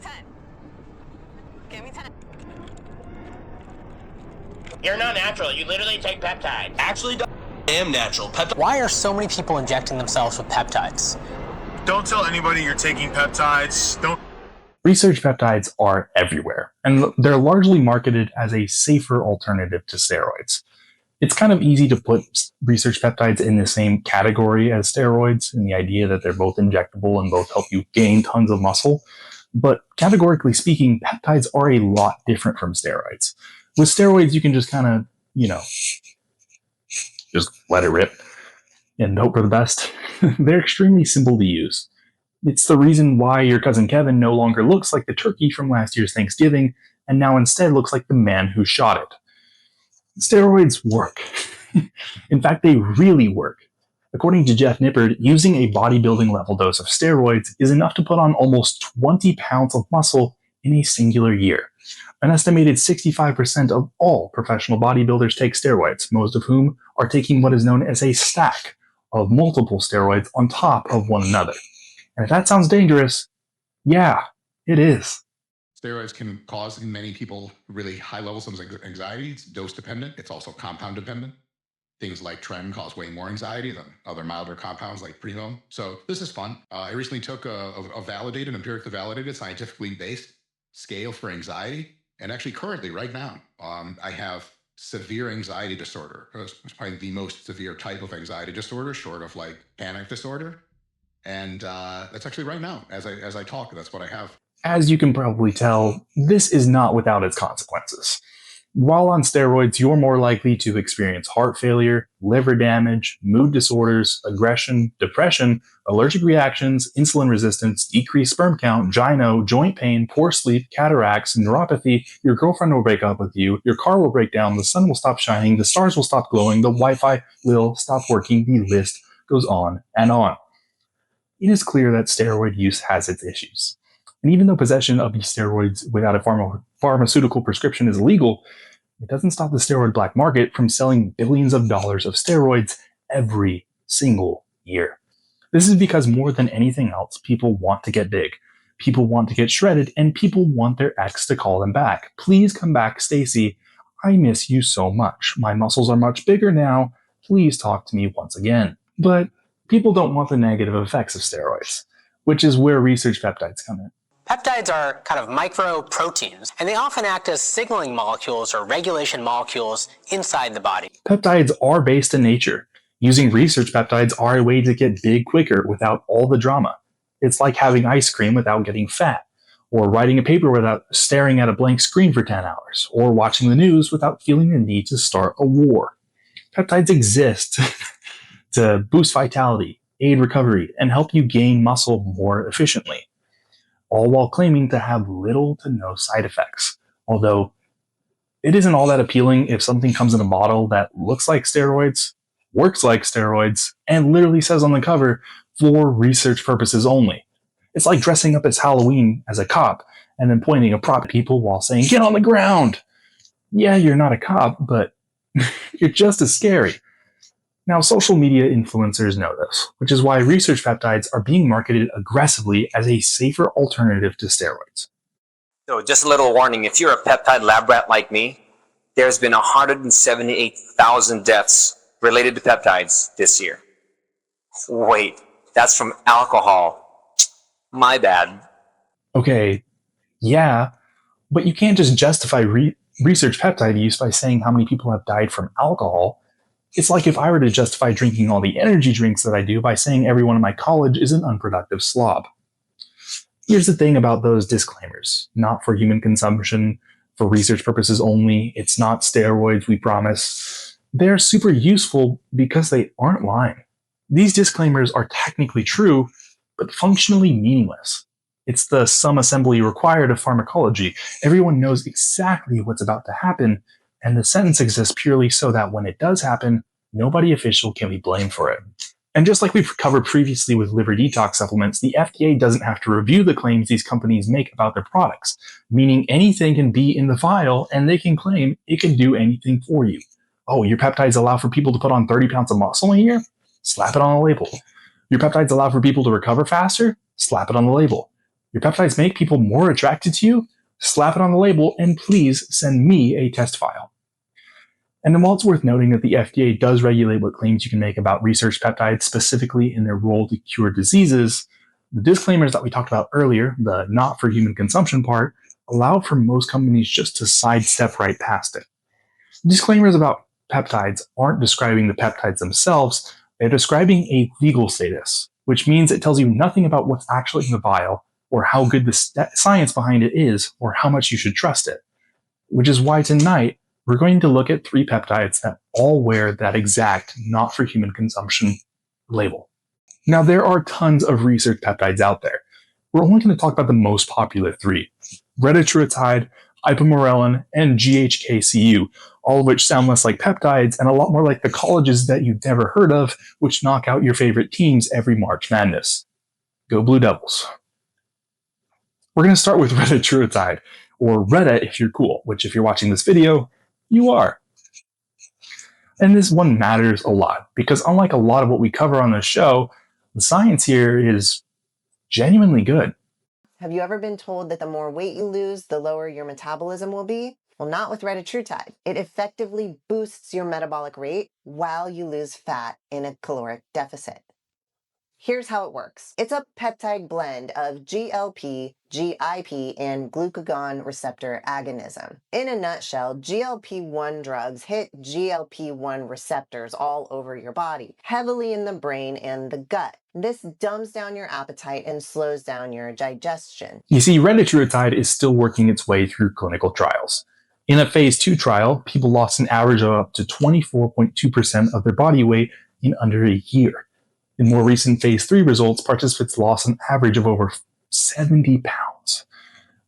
10. Give me 10. You're not natural. You literally take peptides. Actually, I am natural. Why are so many people injecting themselves with peptides? Don't tell anybody you're taking peptides. Don't. Research peptides are everywhere, and they're largely marketed as a safer alternative to steroids. It's kind of easy to put research peptides in the same category as steroids, in the idea that they're both injectable and both help you gain tons of muscle. But categorically speaking, peptides are a lot different from steroids. With steroids, you can just kind of, just let it rip and hope for the best. They're extremely simple to use. It's the reason why your cousin Kevin no longer looks like the turkey from last year's Thanksgiving, and now instead looks like the man who shot it. Steroids work. In fact, they really work. According to Jeff Nippard, using a bodybuilding level dose of steroids is enough to put on almost 20 pounds of muscle in a singular year. An estimated 65% of all professional bodybuilders take steroids, most of whom are taking what is known as a stack of multiple steroids on top of one another. And if that sounds dangerous, yeah, it is. Steroids can cause in many people really high levels of anxiety. It's dose dependent. It's also compound dependent. Things like Tren cause way more anxiety than other milder compounds like Primo. So this is fun. I recently took a validated, empirically validated, scientifically based scale for anxiety. And actually currently right now, I have severe anxiety disorder. It's probably the most severe type of anxiety disorder, short of like panic disorder. And that's actually right now, as I talk, that's what I have. As you can probably tell, this is not without its consequences. While on steroids, you're more likely to experience heart failure, liver damage, mood disorders, aggression, depression, allergic reactions, insulin resistance, decreased sperm count, gyno, joint pain, poor sleep, cataracts, neuropathy, your girlfriend will break up with you, your car will break down, the sun will stop shining, the stars will stop glowing, the Wi-Fi will stop working, the list goes on and on. It is clear that steroid use has its issues. And even though possession of these steroids without a pharmaceutical prescription is illegal, it doesn't stop the steroid black market from selling billions of dollars of steroids every single year. This is because more than anything else, people want to get big. People want to get shredded, and people want their ex to call them back. Please come back, Stacy. I miss you so much. My muscles are much bigger now. Please talk to me once again. But people don't want the negative effects of steroids, which is where research peptides come in. Peptides are kind of micro-proteins, and they often act as signaling molecules or regulation molecules inside the body. Peptides are based in nature. Using research peptides are a way to get big quicker without all the drama. It's like having ice cream without getting fat, or writing a paper without staring at a blank screen for 10 hours, or watching the news without feeling the need to start a war. Peptides exist to boost vitality, aid recovery, and help you gain muscle more efficiently, all while claiming to have little to no side effects. Although it isn't all that appealing if something comes in a bottle that looks like steroids, works like steroids, and literally says on the cover, for research purposes only. It's like dressing up as Halloween as a cop and then pointing a prop at people while saying, "Get on the ground!" Yeah, you're not a cop, but you're just as scary. Now, social media influencers know this, which is why research peptides are being marketed aggressively as a safer alternative to steroids. So just a little warning, if you're a peptide lab rat like me, there's been 178,000 deaths related to peptides this year. Wait, that's from alcohol. My bad. Okay, yeah, but you can't just justify research peptide use by saying how many people have died from alcohol. It's like if I were to justify drinking all the energy drinks that I do by saying everyone in my college is an unproductive slob. Here's the thing about those disclaimers. Not for human consumption, for research purposes only. It's not steroids, we promise. They're super useful because they aren't lying. These disclaimers are technically true, but functionally meaningless. It's the sum assembly required of pharmacology. Everyone knows exactly what's about to happen, and the sentence exists purely so that when it does happen, nobody official can be blamed for it. And just like we've covered previously with liver detox supplements, the FDA doesn't have to review the claims these companies make about their products, meaning anything can be in the vial and they can claim it can do anything for you. Oh, your peptides allow for people to put on 30 pounds of muscle in a year? Slap it on the label. Your peptides allow for people to recover faster? Slap it on the label. Your peptides make people more attracted to you? Slap it on the label and please send me a test file. And while it's worth noting that the FDA does regulate what claims you can make about research peptides, specifically in their role to cure diseases, the disclaimers that we talked about earlier, the not for human consumption part, allow for most companies just to sidestep right past it. Disclaimers about peptides aren't describing the peptides themselves, they're describing a legal status, which means it tells you nothing about what's actually in the vial, or how good the science behind it is, or how much you should trust it. Which is why tonight, we're going to look at 3 peptides that all wear that exact not for human consumption label. Now, there are tons of research peptides out there. We're only going to talk about the most popular 3: retatrutide, ipamorelin, and GHKCU, all of which sound less like peptides and a lot more like the colleges that you've never heard of, which knock out your favorite teams every March Madness. Go Blue Devils. We're going to start with retatrutide, or Reta if you're cool, which if you're watching this video, you are. And this one matters a lot, because unlike a lot of what we cover on this show, the science here is genuinely good. Have you ever been told that the more weight you lose, the lower your metabolism will be? Well, not with retatrutide. It effectively boosts your metabolic rate while you lose fat in a caloric deficit. Here's how it works. It's a peptide blend of GLP, GIP, and glucagon receptor agonism. In a nutshell, GLP-1 drugs hit GLP-1 receptors all over your body, heavily in the brain and the gut. This dumbs down your appetite and slows down your digestion. You see, retatrutide is still working its way through clinical trials. In a phase 2 trial, people lost an average of up to 24.2% of their body weight in under a year. In more recent phase 3 results, participants lost an average of over 70 pounds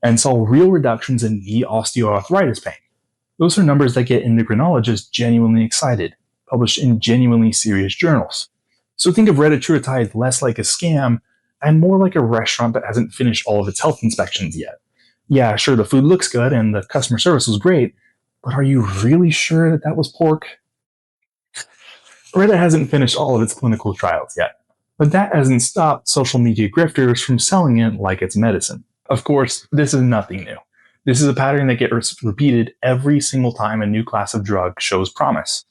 and saw real reductions in knee osteoarthritis pain. Those are numbers that get endocrinologists genuinely excited, published in genuinely serious journals. So think of retatrutide less like a scam and more like a restaurant that hasn't finished all of its health inspections yet. Yeah, sure, the food looks good and the customer service was great, but are you really sure that was pork? Reta hasn't finished all of its clinical trials yet, but that hasn't stopped social media grifters from selling it like it's medicine. Of course, this is nothing new. This is a pattern that gets repeated every single time a new class of drug shows promise.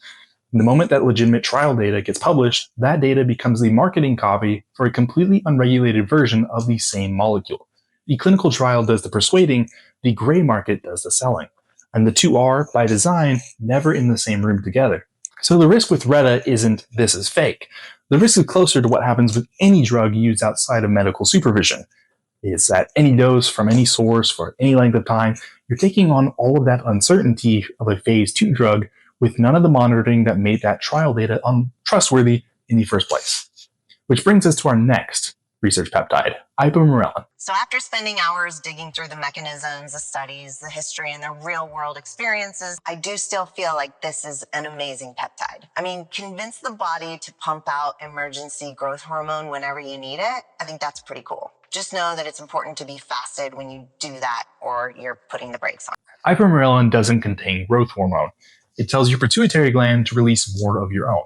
The moment that legitimate trial data gets published, that data becomes the marketing copy for a completely unregulated version of the same molecule. The clinical trial does the persuading, the gray market does the selling. And the two are, by design, never in the same room together. So the risk with Reta isn't this is fake. The risk is closer to what happens with any drug used outside of medical supervision. It's at any dose, from any source, for any length of time, you're taking on all of that uncertainty of a phase 2 drug with none of the monitoring that made that trial data untrustworthy in the first place. Which brings us to our next research peptide, ipamorelin. So after spending hours digging through the mechanisms, the studies, the history, and the real world experiences, I do still feel like this is an amazing peptide. I mean, convince the body to pump out emergency growth hormone whenever you need it. I think that's pretty cool. Just know that it's important to be fasted when you do that or you're putting the brakes on. Ipamorelin doesn't contain growth hormone. It tells your pituitary gland to release more of your own.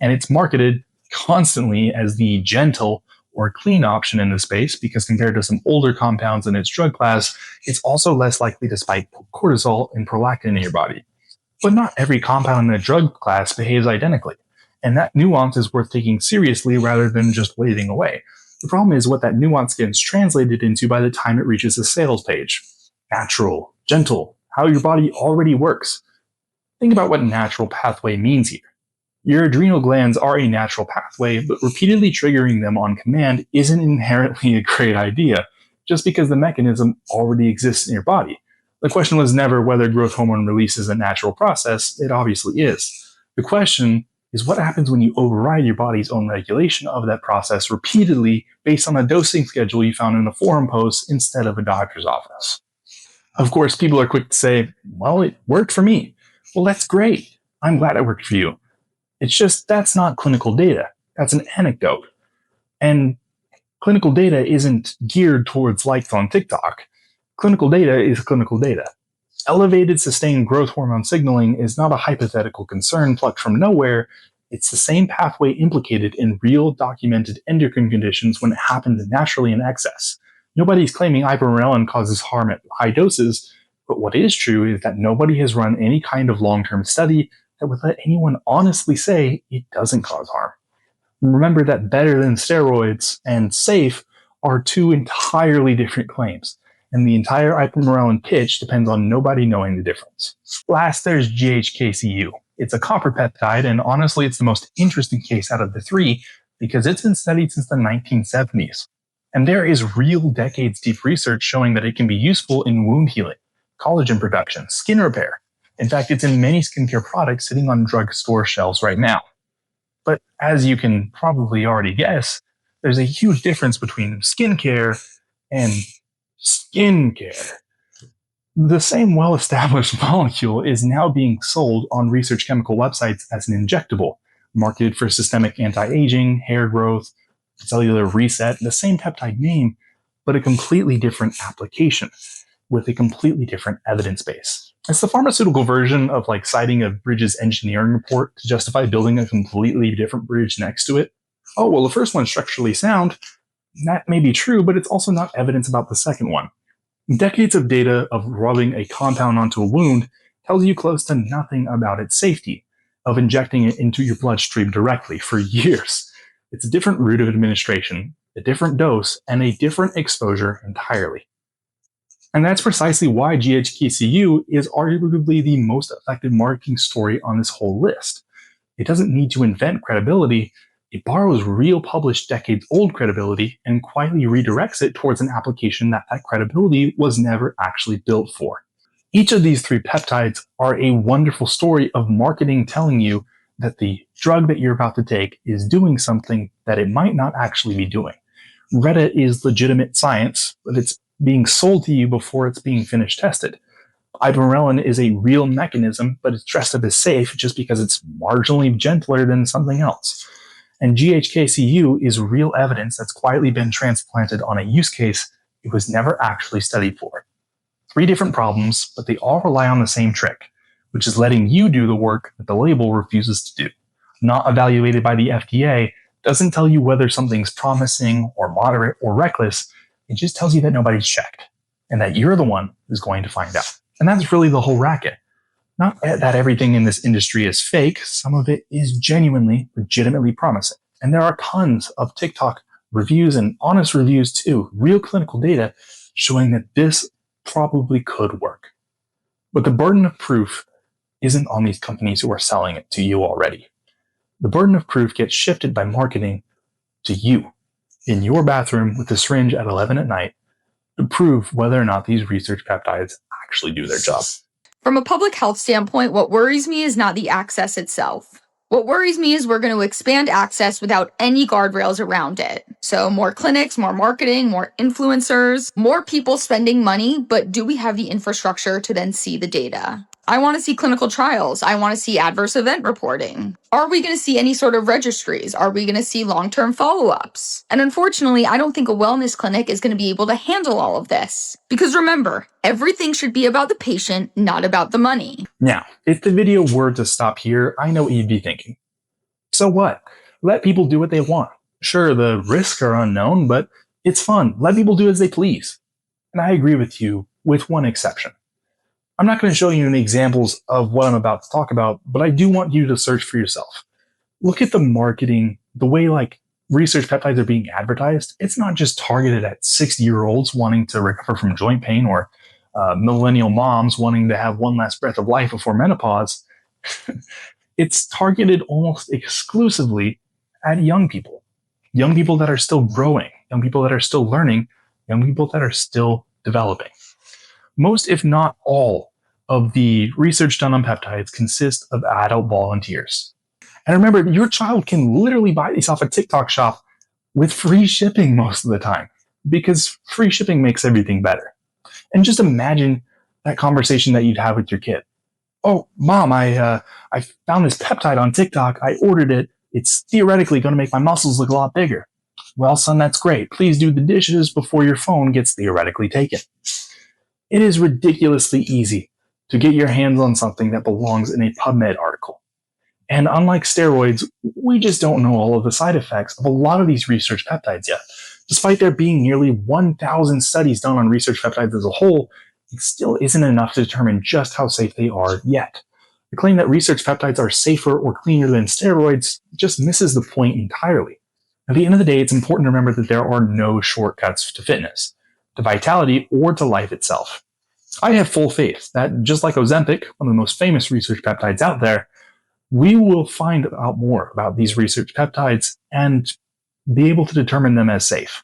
And it's marketed constantly as the gentle or clean option in this space because compared to some older compounds in its drug class, it's also less likely to spike cortisol and prolactin in your body. But not every compound in the drug class behaves identically, and that nuance is worth taking seriously rather than just waving away. The problem is what that nuance gets translated into by the time it reaches the sales page. Natural, gentle, how your body already works. Think about what natural pathway means here. Your adrenal glands are a natural pathway, but repeatedly triggering them on command isn't inherently a great idea, just because the mechanism already exists in your body. The question was never whether growth hormone release is a natural process, it obviously is. The question is what happens when you override your body's own regulation of that process repeatedly based on a dosing schedule you found in a forum post instead of a doctor's office. Of course, people are quick to say, well, it worked for me. Well, that's great. I'm glad it worked for you. It's just that's not clinical data. That's an anecdote. And clinical data isn't geared towards likes on TikTok. Clinical data is clinical data. Elevated sustained growth hormone signaling is not a hypothetical concern plucked from nowhere. It's the same pathway implicated in real documented endocrine conditions when it happened naturally in excess. Nobody's claiming ipamorelin causes harm at high doses, but what is true is that nobody has run any kind of long-term study that would let anyone honestly say it doesn't cause harm. Remember that better than steroids and safe are two entirely different claims, and the entire ipamorelin pitch depends on nobody knowing the difference. Last, there's GHKCU. It's a copper peptide, and honestly, it's the most interesting case out of the three because it's been studied since the 1970s. And there is real decades-deep research showing that it can be useful in wound healing, collagen production, skin repair. In fact, it's in many skincare products sitting on drugstore shelves right now. But as you can probably already guess, there's a huge difference between skincare and skincare. The same well-established molecule is now being sold on research chemical websites as an injectable, marketed for systemic anti-aging, hair growth, cellular reset, the same peptide name, but a completely different application with a completely different evidence base. It's the pharmaceutical version of like citing a bridge's engineering report to justify building a completely different bridge next to it. Oh, well, the first one's structurally sound. That may be true, but it's also not evidence about the second one. Decades of data of rubbing a compound onto a wound tells you close to nothing about its safety, of injecting it into your bloodstream directly for years. It's a different route of administration, a different dose, and a different exposure entirely. And that's precisely why GHKCU is arguably the most effective marketing story on this whole list. It doesn't need to invent credibility. It borrows real published decades-old credibility and quietly redirects it towards an application that credibility was never actually built for. Each of these three peptides are a wonderful story of marketing telling you that the drug that you're about to take is doing something that it might not actually be doing. Reddit is legitimate science, but it's being sold to you before it's being finished tested. Ipamorelin is a real mechanism, but it's dressed up as safe just because it's marginally gentler than something else. And GHKCU is real evidence that's quietly been transplanted on a use case it was never actually studied for. Three different problems, but they all rely on the same trick, which is letting you do the work that the label refuses to do. Not evaluated by the FDA, doesn't tell you whether something's promising or moderate or reckless. It just tells you that nobody's checked and that you're the one who's going to find out. And that's really the whole racket. Not that everything in this industry is fake. Some of it is genuinely, legitimately promising. And there are tons of TikTok reviews and honest reviews too, real clinical data showing that this probably could work. But the burden of proof isn't on these companies who are selling it to you already. The burden of proof gets shifted by marketing to you in your bathroom with a syringe at 11 at night to prove whether or not these research peptides actually do their job. From a public health standpoint, what worries me is not the access itself. What worries me is we're going to expand access without any guardrails around it. So more clinics, more marketing, more influencers, more people spending money, but do we have the infrastructure to then see the data? I want to see clinical trials. I want to see adverse event reporting. Are we going to see any sort of registries? Are we going to see long-term follow-ups? And unfortunately, I don't think a wellness clinic is going to be able to handle all of this. Because remember, everything should be about the patient, not about the money. Now, if the video were to stop here, I know what you'd be thinking. So what? Let people do what they want. Sure, the risks are unknown, but it's fun. Let people do as they please. And I agree with you, with one exception. I'm not going to show you any examples of what I'm about to talk about, but I do want you to search for yourself. Look at the marketing, the way like research peptides are being advertised. It's not just targeted at 60-year-olds wanting to recover from joint pain or millennial moms wanting to have one last breath of life before menopause. It's targeted almost exclusively at young people that are still growing, young people that are still learning, young people that are still developing. Most, if not all, of the research done on peptides consist of adult volunteers. And remember, your child can literally buy these off a TikTok shop with free shipping most of the time, because free shipping makes everything better. And just imagine that conversation that you'd have with your kid. Oh, Mom, I found this peptide on TikTok. I ordered it. It's theoretically going to make my muscles look a lot bigger. Well, son, that's great. Please do the dishes before your phone gets theoretically taken. It is ridiculously easy to get your hands on something that belongs in a PubMed article. And unlike steroids, we just don't know all of the side effects of a lot of these research peptides yet. Despite there being nearly 1,000 studies done on research peptides as a whole, it still isn't enough to determine just how safe they are yet. The claim that research peptides are safer or cleaner than steroids just misses the point entirely. At the end of the day, it's important to remember that there are no shortcuts to fitness, to vitality, or to life itself. I have full faith that, just like Ozempic, one of the most famous research peptides out there, we will find out more about these research peptides and be able to determine them as safe.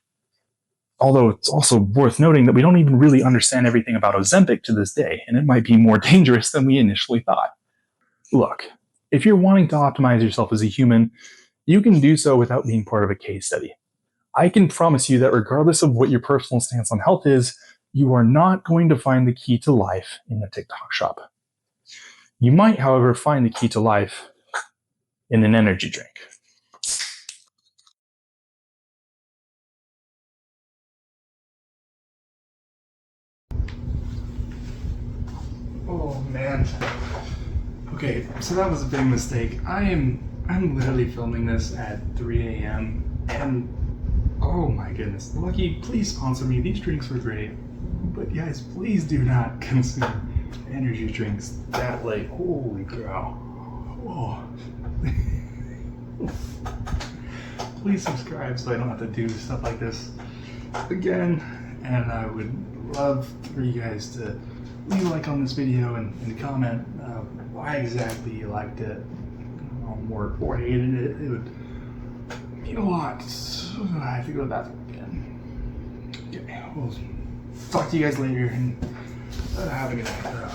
Although it's also worth noting that we don't even really understand everything about Ozempic to this day, and it might be more dangerous than we initially thought. Look, if you're wanting to optimize yourself as a human, you can do so without being part of a case study. I can promise you that regardless of what your personal stance on health is, you are not going to find the key to life in the TikTok shop. You might, however, find the key to life in an energy drink. Oh man. Okay, so that was a big mistake. I'm literally filming this at 3 a.m. and oh my goodness. Lucky, please sponsor me. These drinks were great. But guys, please do not consume energy drinks that late. Holy cow. Whoa. Please subscribe so I don't have to do stuff like this again. And I would love for you guys to leave a like on this video and comment why exactly you liked it or hated it. It would mean a lot. I have to go to the bathroom again. Okay, we'll talk to you guys later and have a good night.